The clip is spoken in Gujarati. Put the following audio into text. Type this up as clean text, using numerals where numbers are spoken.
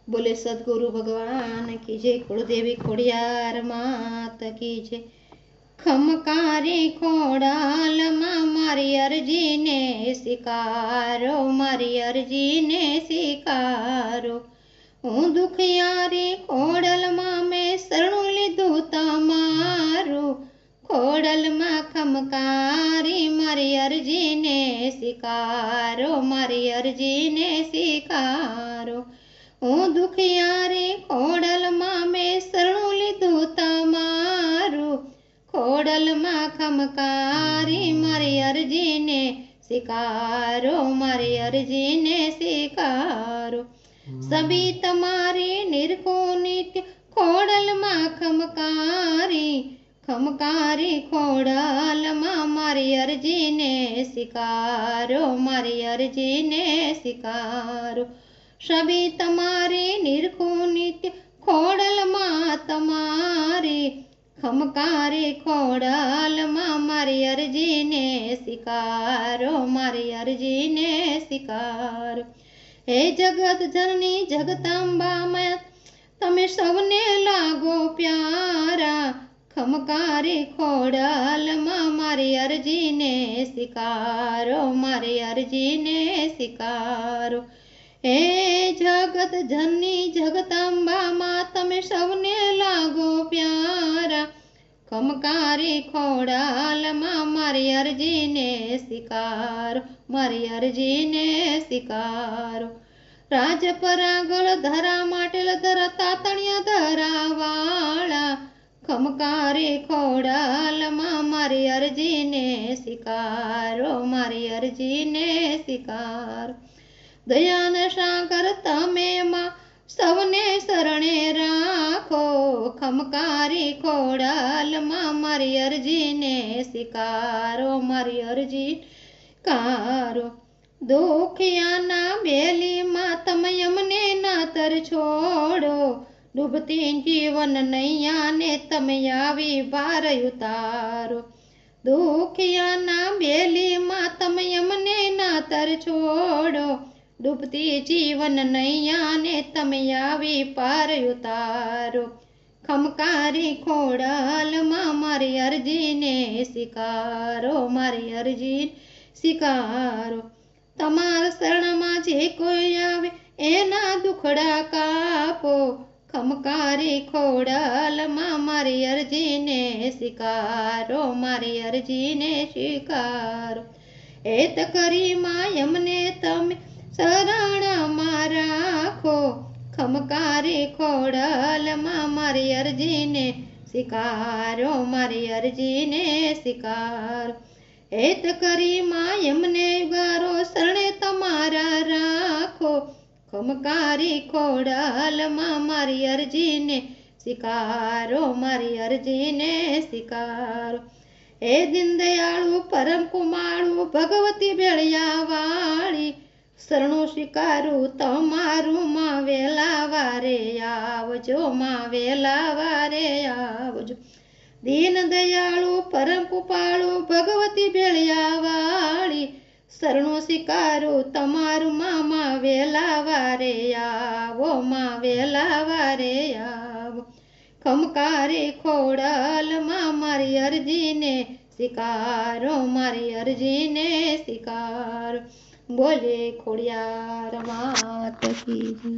बोले सदगुरु भगवान की जय। कुलदेवी खोडियार मात की जय। खमकारे खोडालમાં મારી અરજીને સ્વીકારો, મારી અરજીને સ્વીકારો। હું દુખિયારી ખોડલમાં મેં શરણું લીધું તમારું, ખોડલમાં ખમકારી મારી અરજીને સ્વીકારો, મારી અરજીને સ્વીકારો। હું દુખિયારી ખોડલમાં મેં શરણું લીધું તમારું, ખોડલમાં ખમકારી મારી અરજીને સ્વીકારો, મારી અરજીને સ્વીકારો। સબી તમારી નિરખું નિત્ય ખોડલમાં ખમકારી, ખમકારી ખોડલમાં મારી અરજીને સ્વીકારો, મારી અરજીને સ્વીકારો। સબી તમારી નિરખું નિત્ય ખોડલમાં તમારી, ખમકારી ખોડલમાં મારી અરજીને સ્વીકારો, મારી અરજીને સ્વીકારો। હે જગત જનની જગદંબા માં તમે સૌને લાગો પ્યારા, ખમકારી ખોડલમાં મારી અરજીને સ્વીકારો, મારી અરજીને સ્વીકારો। હે જગત જનની જગદંબા માં તમે સૌને લાગો પ્યારા, ખમકારી ખોડલમાં મારી અરજીને સ્વીકારો, મારી અરજીને સ્વીકારો। રાજપરાગળ ધરા માટેલ ધરતા તણિયા ધરાવાળા, ખમકારી ખોડલમાં મારી અરજીને સ્વીકારો, મારી અરજીને સ્વીકારો। દયાન સાગર તમે માં સૌને શરણે રાખો, ખમકારી ખોડલમાં મારી અરજીને સ્વીકારો, મારી અરજી કારો। દુખિયાના બેલીમાં તમે અમને નાતર છોડો, ડૂબતી જીવન નૈયાને તમે આવી ભાર ઉતારો। દુખિયાના બેલીમાં તમે અમને નાતર છોડો, ડૂબતી જીવન નૈયાને તમે આવી પાર ઉતારો। ખમકારી ખોડલમાં મારી અરજીને સ્વીકારો, મારી અરજી સ્વીકારો। તમારા શરણમાં જે કોઈ આવે એના દુખડા કાપો, ખમકારી ખોડલમાં મારી અરજીને સ્વીકારો, મારી અરજીને સ્વીકારો। હેત કરી માં અમને તમે શરણમાં રાખો, ખમકારી ખોડલમાં મારી અરજીને સ્વીકારો, મારી અરજીને સ્વીકારો। હેત કરી માં અમને ગારો શરણે તમારા રાખો, ખમકારી ખોડલમાં મારી અરજીને સ્વીકારો, મારી અરજીને સ્વીકારો। હે દીનદયાળુ પરમ કુમાળુ ભગવતી ભેળિયા વાળી, શરણું સ્વીકારું તમારું માં વેલા વારે આવજો, માં વેલા વારે આવજો। દીન દયાળુ પરમ કૃપાળુ ભગવતી ભેળિયા વાળી, શરણું સ્વીકારું તમારું માં વેલા વારે આવો, માં વેલા વારે આવો। ખમકારી ખોડલમાં મારી અરજીને સ્વીકારો, મારી અરજીને સ્વીકારો। બોલે ખોડિયાર માત કી જય।